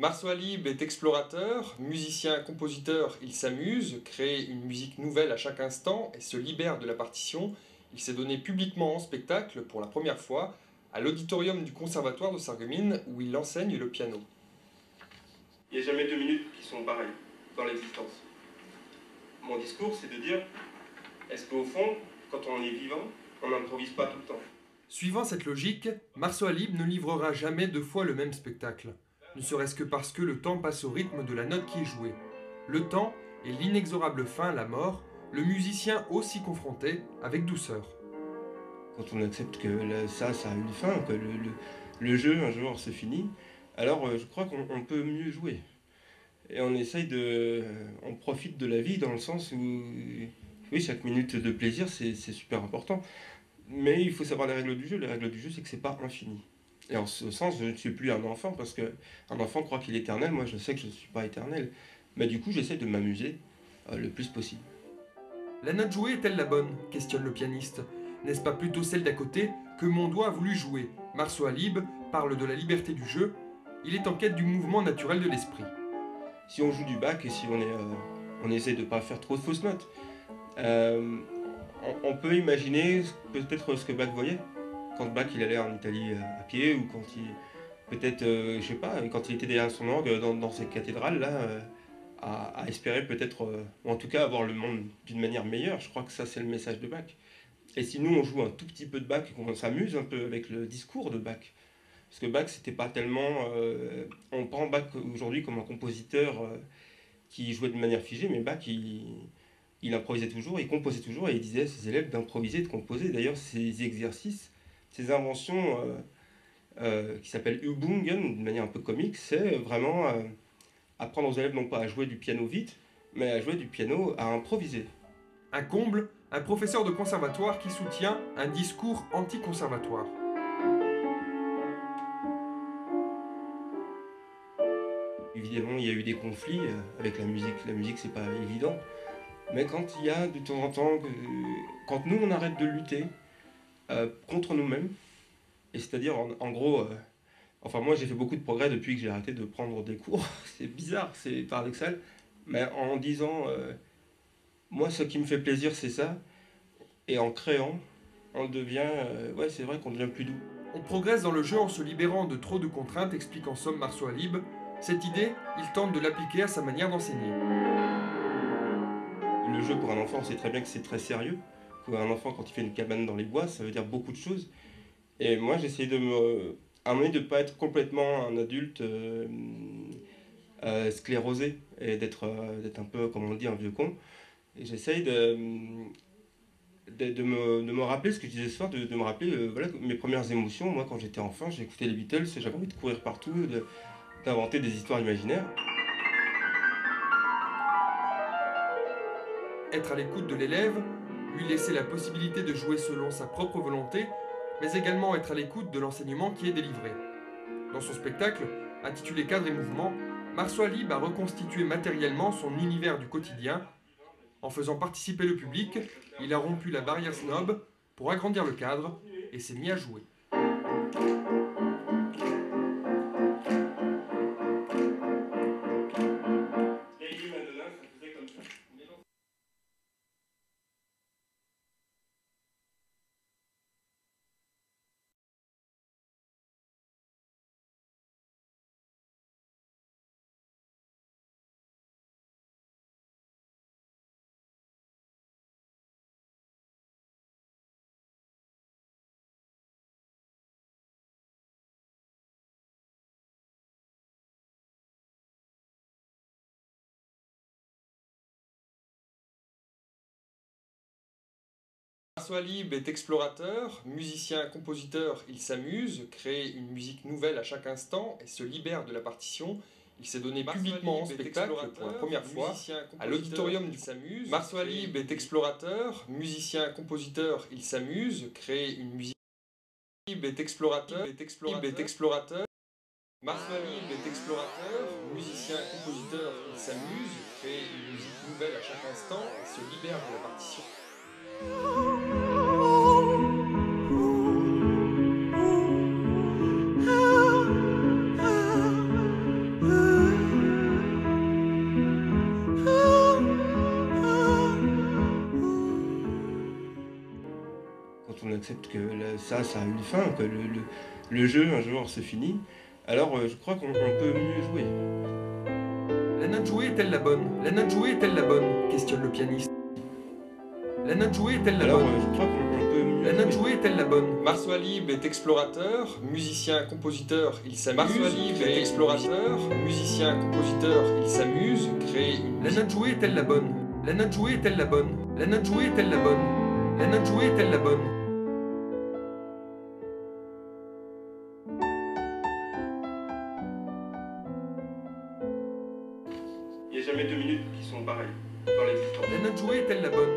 Marceau Alib est explorateur, musicien, compositeur, il s'amuse, crée une musique nouvelle à chaque instant et se libère de la partition. Il s'est donné publiquement en spectacle pour la première fois à l'auditorium du Conservatoire de Sarreguemines où il enseigne le piano. Il n'y a jamais 2 minutes qui sont pareilles dans l'existence. Mon discours, c'est de dire, est-ce qu'au fond, quand on est vivant, on n'improvise pas tout le temps? Suivant cette logique, Marceau Alib ne livrera jamais 2 fois le même spectacle. Ne serait-ce que parce que le temps passe au rythme de la note qui est jouée. Le temps et l'inexorable fin, la mort, le musicien aussi confronté avec douceur. Quand on accepte que ça a une fin, que le jeu un jour se finit, alors je crois qu'on peut mieux jouer. Et on profite de la vie dans le sens où, oui, chaque minute de plaisir, c'est super important. Mais il faut savoir les règles du jeu. Les règles du jeu, c'est que c'est pas infini. Et en ce sens, je ne suis plus un enfant, parce qu'un enfant croit qu'il est éternel. Moi, je sais que je ne suis pas éternel. Mais du coup, j'essaie de m'amuser le plus possible. La note jouée est-elle la bonne? Questionne le pianiste. N'est-ce pas plutôt celle d'à côté que mon doigt a voulu jouer? Marceau Alib parle de la liberté du jeu. Il est en quête du mouvement naturel de l'esprit. Si on joue du Bach et si on essaie de ne pas faire trop de fausses notes, euh, on peut imaginer peut-être ce que Bach voyait. Quand Bach il allait en Italie à pied, ou quand il, peut-être, je sais pas, quand il était derrière son orgue dans ces cathédrales là, à espérer peut-être, ou en tout cas avoir le monde d'une manière meilleure. Je crois que ça c'est le message de Bach. Et si nous on joue un tout petit peu de Bach et qu'on s'amuse un peu avec le discours de Bach, parce que Bach c'était pas tellement, on prend Bach aujourd'hui comme un compositeur qui jouait de manière figée, mais Bach il improvisait toujours, il composait toujours, et il disait à ses élèves d'improviser, de composer. D'ailleurs, ces exercices, ces inventions qui s'appellent Übungen, de manière un peu comique, c'est vraiment apprendre aux élèves non pas à jouer du piano vite, mais à jouer du piano, à improviser. Un comble, un professeur de conservatoire qui soutient un discours anti-conservatoire. Évidemment, il y a eu des conflits avec la musique. La musique, c'est pas évident. Mais quand il y a de temps en temps, quand nous on arrête de lutter contre nous-mêmes, et c'est-à-dire en gros, enfin moi j'ai fait beaucoup de progrès depuis que j'ai arrêté de prendre des cours, c'est bizarre, c'est paradoxal, mais en disant, moi ce qui me fait plaisir c'est ça, et en créant, on devient, ouais c'est vrai qu'on devient plus doux. On progresse dans le jeu en se libérant de trop de contraintes, explique en somme Marceau Alib. Cette idée, il tente de l'appliquer à sa manière d'enseigner. Le jeu pour un enfant, on sait très bien que c'est très sérieux. Un enfant, quand il fait une cabane dans les bois, ça veut dire beaucoup de choses. Et moi, j'essaie à un moment donné, de ne pas être complètement un adulte sclérosé et d'être un peu, comme on dit, un vieux con. Et j'essaye de me rappeler ce que je disais ce soir, de me rappeler voilà, mes premières émotions. Moi, quand j'étais enfant, j'écoutais les Beatles, j'avais envie de courir partout, d'inventer des histoires imaginaires. Être à l'écoute de l'élève, lui laisser la possibilité de jouer selon sa propre volonté, mais également être à l'écoute de l'enseignement qui est délivré. Dans son spectacle, intitulé Cadre et Mouvement, Marceau Alib a reconstitué matériellement son univers du quotidien. En faisant participer le public, il a rompu la barrière snob pour agrandir le cadre et s'est mis à jouer. Marceau Alib est explorateur, musicien, compositeur, il s'amuse, crée une musique nouvelle à chaque instant et se libère de la partition. Il s'est donné publiquement en spectacle pour la première fois à l'auditorium du s'amuse. Marceau Alib est explorateur, musicien, compositeur, il s'amuse, crée une musique. Alib est explorateur, Marceau Alib est explorateur, musicien, compositeur, il s'amuse, crée une musique nouvelle à chaque instant et se libère de la partition. Ah acceptent que ça a une fin, que le jeu un jour se finit, alors je crois qu'on peut mieux jouer. La note jouée est-elle la bonne? La note jouée est-elle la bonne? Questionne le pianiste. La note jouée est-elle la Alors bonne? je crois qu'on peut mieux La note jouer. jouée est-elle la bonne? Marceau Libre est explorateur, musicien, compositeur, il s'amuse. Marceau Libre est explorateur, musicien, compositeur, il s'amuse, crée une... La note jouée est-elle la bonne? La note jouée est-elle la bonne? La note jouée est-elle la bonne? La note jouée est-elle la bonne? Il n'y a jamais 2 minutes qui sont pareilles dans l'existence. La note jouée est-elle la bonne?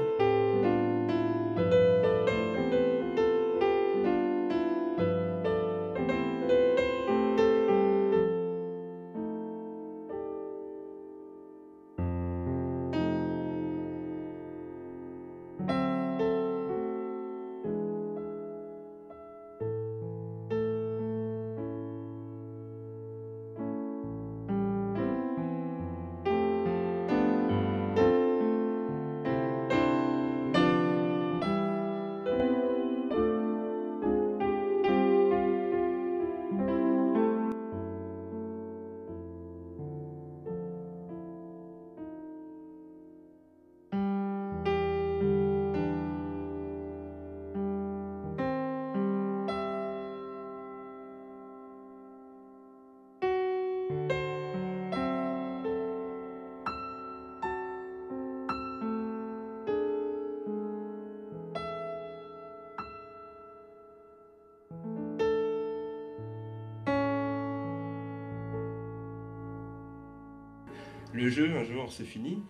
Le jeu un jour se finit.